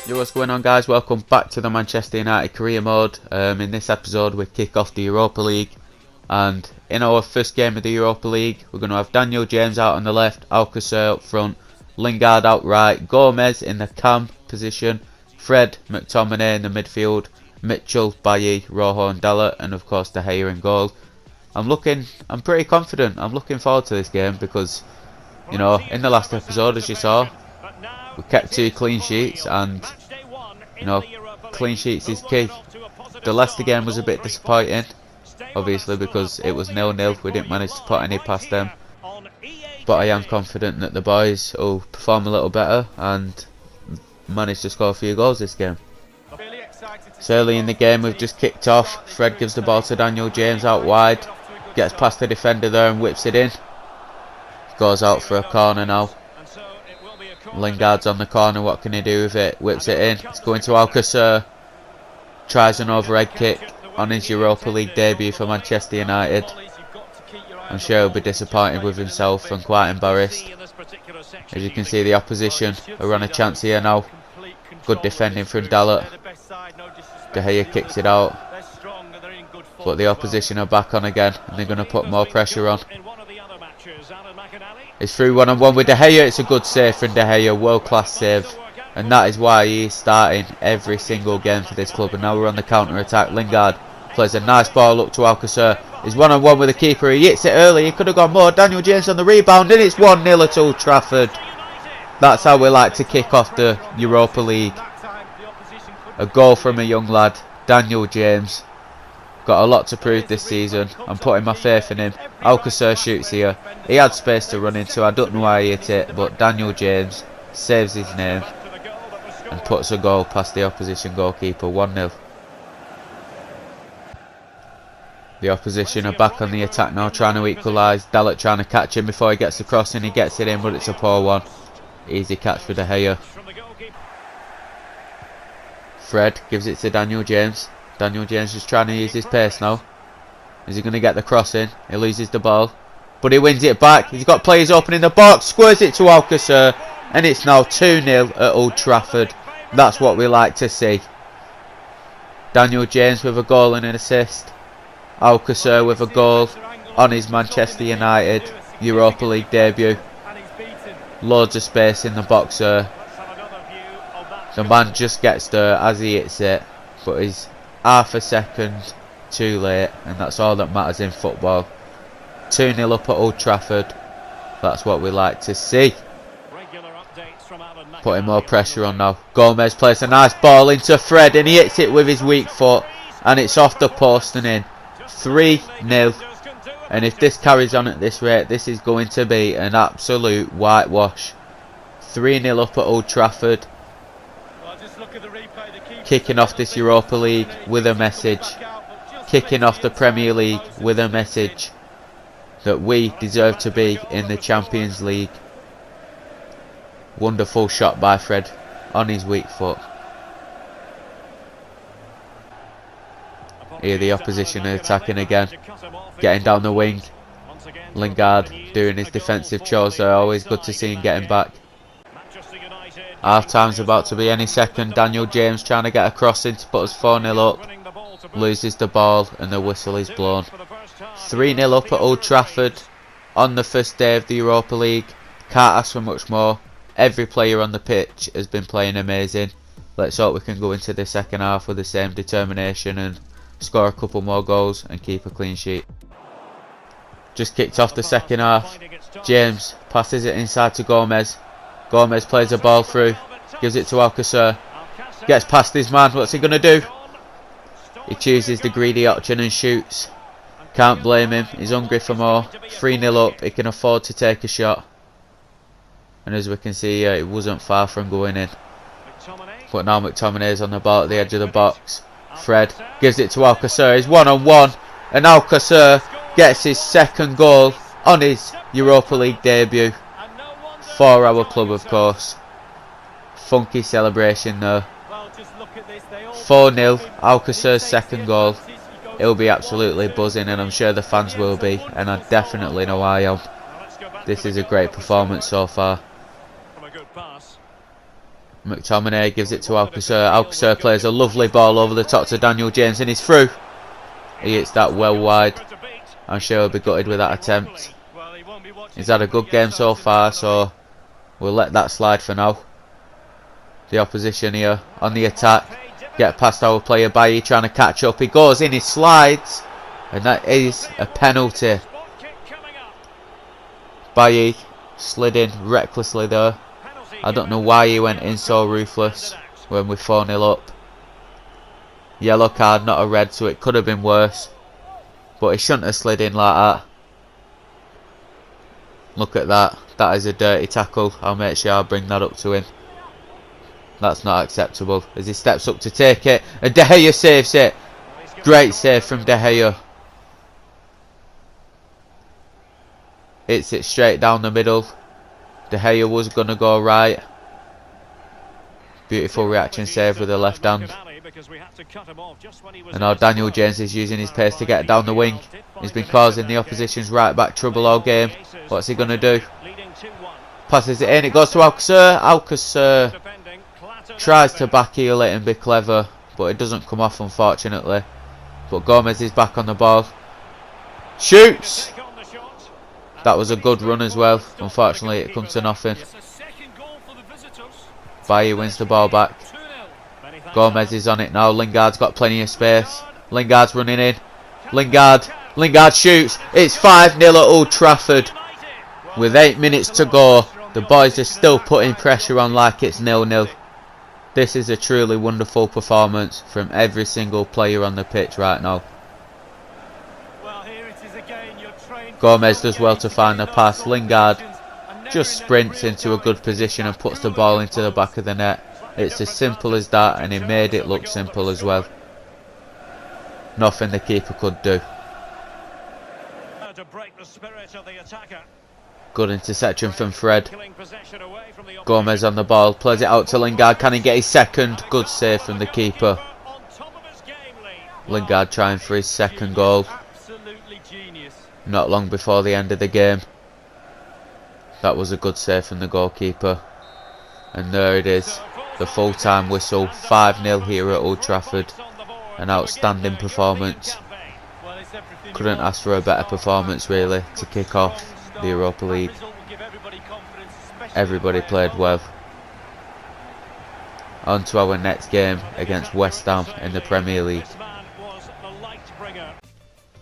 Yo, what's going on, guys? Welcome back to the Manchester United career mode. In this episode we kick off the Europa League, and in our first game of the Europa League we're going to have Daniel James out on the left, Alcacer up front, Lingard out right, Gomez in the cam position, Fred, McTominay in the midfield, Mitchell, Bailly, Rojo and Dalot, and of course De Gea in goal. I'm pretty confident. I'm looking forward to this game because, you know, in the last episode, as you saw, we kept 2 clean sheets, and you know, clean sheets is key. The Leicester game was a bit disappointing, obviously, because it was 0-0. We didn't manage to put any past them, but I am confident that the boys will perform a little better and manage to score a few goals this game. So early in the game we've just kicked off. Fred gives the ball to Daniel James out wide, gets past the defender there and whips it in. Goes out for a corner now. Lingard's on the corner, what can he do with it? Whips it in, it's going to Alcacer. Tries an overhead kick on his Europa League debut for Manchester United. I'm sure he'll be disappointed with himself and quite embarrassed. As you can see, the opposition are on a chance here now. Good defending from Dalot. De Gea kicks it out, but the opposition are back on again and they're going to put more pressure on. It's through one-on-one with De Gea. It's a good save from De Gea, world class save, and that is why he's starting every single game for this club. And now we're on the counter attack. Lingard plays a nice ball up to Alcacer. He's one-on-one with the keeper. He hits it early, he could have gone more. Daniel James on the rebound, and it's 1-0 at Old Trafford. That's how we like to kick off the Europa League. A goal from a young lad, Daniel James. Got a lot to prove this season. I'm putting my faith in him. Alcacer shoots here. He had space to run into. I don't know why he hit it, but Daniel James saves his name and puts a goal past the opposition goalkeeper. 1-0. The opposition are back on the attack now, trying to equalise. Dalot trying to catch him before he gets the cross, and he gets it in, but it's a poor one. Easy catch for De Gea. Fred gives it to Daniel James. Daniel James is trying to use his pace now. Is he going to get the cross in? He loses the ball, but he wins it back. He's got players open in the box. Squares it to Alcacer, and it's now 2-0 at Old Trafford. That's what we like to see. Daniel James with a goal and an assist. Alcacer with a goal on his Manchester United Europa League debut. Loads of space in the box there. The man just gets there as he hits it, but he's half a second too late, and that's all that matters in football. 2-0 up at Old Trafford. That's what we like to see. Putting more pressure on now. Gomez plays a nice ball into Fred, and he hits it with his weak foot, and it's off the post and in. 3-0. And if this carries on at this rate, this is going to be an absolute whitewash. 3-0 up at Old Trafford. Kicking off this Europa League with a message. Kicking off the Premier League with a message that we deserve to be in the Champions League. Wonderful shot by Fred on his weak foot. Here the opposition are attacking again. Getting down the wing. Lingard doing his defensive chores there. Always good to see him getting back. Half time's about to be any second. Daniel James trying to get a cross in to put us 4-0 up. Loses the ball and the whistle is blown. 3-0 up at Old Trafford on the first day of the Europa League. Can't ask for much more. Every player on the pitch has been playing amazing. Let's hope we can go into the second half with the same determination and score a couple more goals and keep a clean sheet. Just kicked off the second half. James passes it inside to Gomez. Gomez plays a ball through, gives it to Alcacer, gets past his man. What's he going to do? He chooses the greedy option and shoots. Can't blame him, he's hungry for more. 3-0 up, he can afford to take a shot. And as we can see here, it wasn't far from going in. But now McTominay is on the ball at the edge of the box. Fred gives it to Alcacer, he's one-on-one, and Alcacer gets his second goal on his Europa League debut. For our club, of course. Funky celebration there. 4-0, Alcacer's second goal. He'll be absolutely buzzing, and I'm sure the fans will be, and I definitely know I am. This is a great performance so far. McTominay gives it to Alcacer. Alcacer plays a lovely ball over the top to Daniel James and he's through. He hits that well wide. I'm sure he'll be gutted with that attempt. He's had a good game so far, so we'll let that slide for now. The opposition here on the attack. Get past our player Bailly, trying to catch up. He goes in, he slides. And that is a penalty. Bailly slid in recklessly there. I don't know why he went in so ruthless when we're 4-0 up. Yellow card, not a red, so it could have been worse. But he shouldn't have slid in like that. Look at that. That is a dirty tackle. I'll make sure I bring that up to him. That's not acceptable. As he steps up to take it. And De Gea saves it. Great save from De Gea. Hits it straight down the middle. De Gea was going to go right. Beautiful reaction save with the left hand. And now Daniel James is using his pace to get down the wing. He's been causing the opposition's right back trouble all game. What's he going to do? Passes it in. It goes to Alcacer. Alcacer tries to back heel it and be clever, but it doesn't come off, unfortunately. But Gomez is back on the ball. Shoots! That was a good run as well. Unfortunately, it comes to nothing. Bailly wins the ball back. Gomez is on it now. Lingard's got plenty of space. Lingard's running in. Lingard shoots. It's 5-0 at Old Trafford. With 8 minutes to go, the boys are still putting pressure on like it's 0-0. This is a truly wonderful performance from every single player on the pitch right now. Gomez does well to find the pass. Lingard just sprints into a good position and puts the ball into the back of the net. It's as simple as that, and he made it look simple as well. Nothing the keeper could do. Good interception from Fred. Gomez on the ball, plays it out to Lingard. Can he get his second? Good save from the keeper. Lingard trying for his second goal. Not long before the end of the game. That was a good save from the goalkeeper. And there it is. The full-time whistle. 5-0 here at Old Trafford. An outstanding performance. Couldn't ask for a better performance really to kick off the Europa League. Everybody played well. On to our next game against West Ham in the Premier League.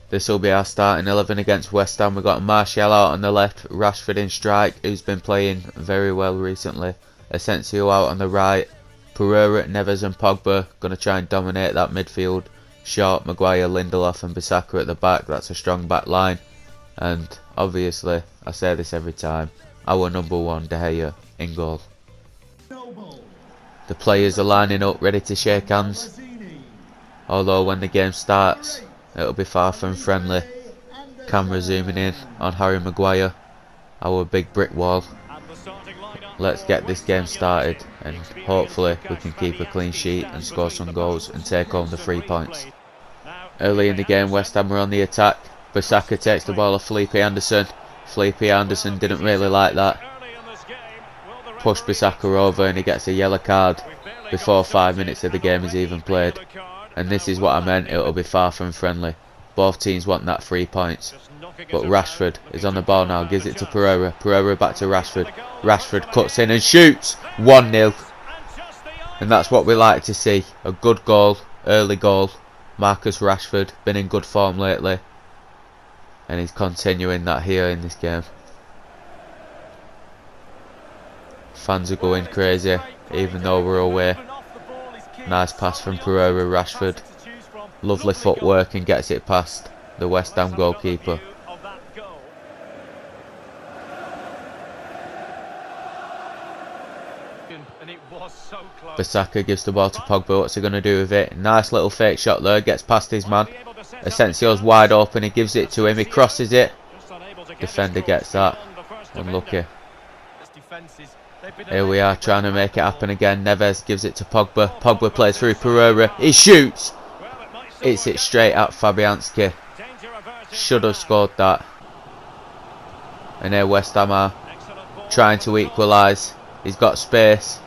This will be our starting 11 against West Ham. We've got Martial out on the left, Rashford in strike, who's been playing very well recently. Asensio out on the right, Pereira, Neves and Pogba going to try and dominate that midfield. Shaw, Maguire, Lindelof and Bissaka at the back. That's a strong back line. And obviously, I say this every time, our number one, De Gea, in goal. The players are lining up ready to shake hands. Although when the game starts, it'll be far from friendly. Camera zooming in on Harry Maguire, our big brick wall. Let's get this game started and hopefully we can keep a clean sheet and score some goals and take home the 3 points. Early in the game, West Ham were on the attack. Bissaka takes the ball off Felipe Anderson. Felipe Anderson didn't really like that. Pushed Bissaka over and he gets a yellow card before 5 minutes of the game is even played. And this is what I meant, it'll be far from friendly. Both teams want that 3 points. But Rashford is on the ball now, gives it to Pereira. Pereira back to Rashford. Rashford cuts in and shoots. 1-0. And that's what we like to see. A good goal, early goal. Marcus Rashford, been in good form lately. And he's continuing that here in this game. Fans are going crazy, even though we're away. Nice pass from Pereira, Rashford. Lovely footwork and gets it past the West Ham goalkeeper. Bissaka gives the ball to Pogba. What's he going to do with it? Nice little fake shot there. Gets past his man. Asensio's wide open. He gives it to him. He crosses it. Defender gets that. Unlucky. Here we are trying to make it happen again. Neves gives it to Pogba. Pogba plays through Pereira. He shoots. Hits it straight at Fabianski. Should have scored that. And here West Ham are trying to equalise. He's got space.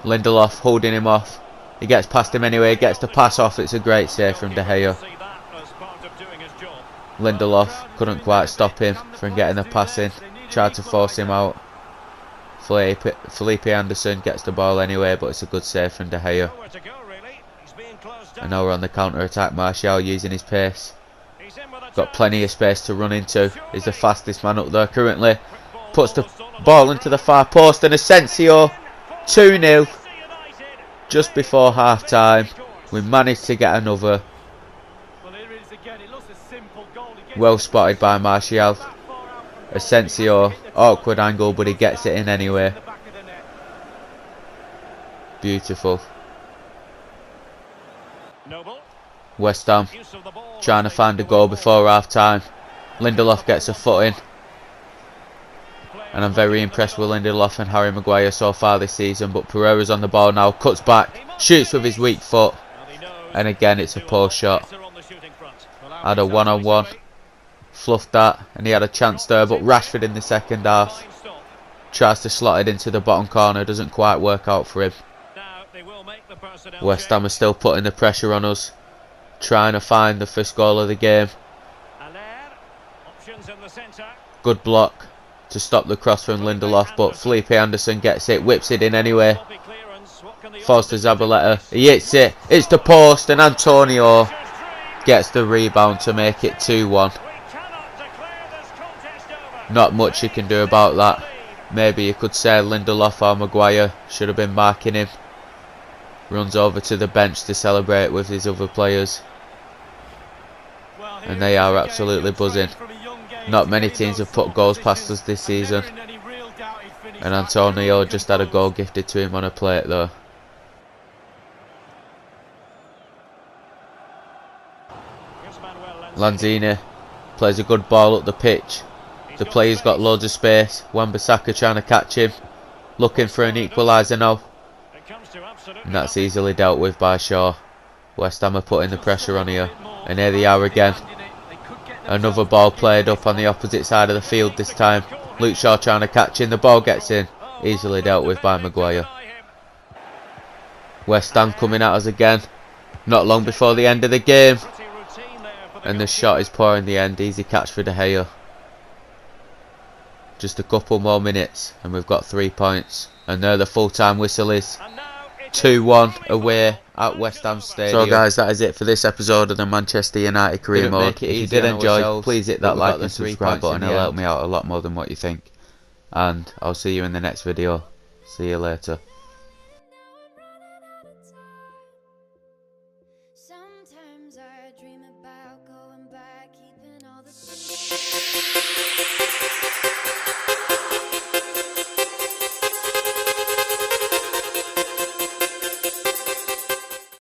Lindelof holding him off. He gets past him anyway, gets the pass off. It's a great save from De Gea. Lindelof couldn't quite stop him from getting the pass in. Tried to force him out. Felipe Anderson gets the ball anyway, but it's a good save from De Gea. And now we're on the counter-attack. Martial using his pace. Got plenty of space to run into. He's the fastest man up there currently. Puts the ball into the far post, and Asensio 2-0 just before half time. We managed to get another. Well spotted by Martial. Asensio, awkward angle, but he gets it in anyway. Beautiful. West Ham trying to find a goal before half time. Lindelof gets a foot in. And I'm very impressed with Lindelof and Harry Maguire so far this season. But Pereira's on the ball now, cuts back, shoots with his weak foot. And again it's a post shot. Had a one-on-one. Fluffed that, and he had a chance there, but Rashford in the second half tries to slot it into the bottom corner, doesn't quite work out for him. West Ham are still putting the pressure on us, trying to find the first goal of the game. Good block to stop the cross from Lindelof, but Felipe Anderson gets it, whips it in anyway. Falls to Zabaleta, he hits it, it's the post, and Antonio gets the rebound to make it 2-1. Not much you can do about that. Maybe you could say Lindelof or Maguire should have been marking him. Runs over to the bench to celebrate with his other players. And they are absolutely buzzing. Not many teams have put goals past us this season. And Antonio just had a goal gifted to him on a plate though. Lanzini plays a good ball up the pitch. The player's got loads of space. Wan-Bissaka trying to catch him. Looking for an equaliser now. And that's easily dealt with by Shaw. West Ham are putting the pressure on here. And here they are again. Another ball played up on the opposite side of the field this time. Luke Shaw trying to catch him. The ball gets in. Easily dealt with by Maguire. West Ham coming at us again. Not long before the end of the game. And the shot is poor in the end. Easy catch for De Gea. Just a couple more minutes and we've got 3 points. And there the full-time whistle is 2-1 away at West Ham Stadium. So guys, that is it for this episode of the Manchester United career mode. If you did enjoy, please hit that like and subscribe button. It'll help me out a lot more than what you think. And I'll see you in the next video. See you later. Sometimes I dream about going back, keeping all the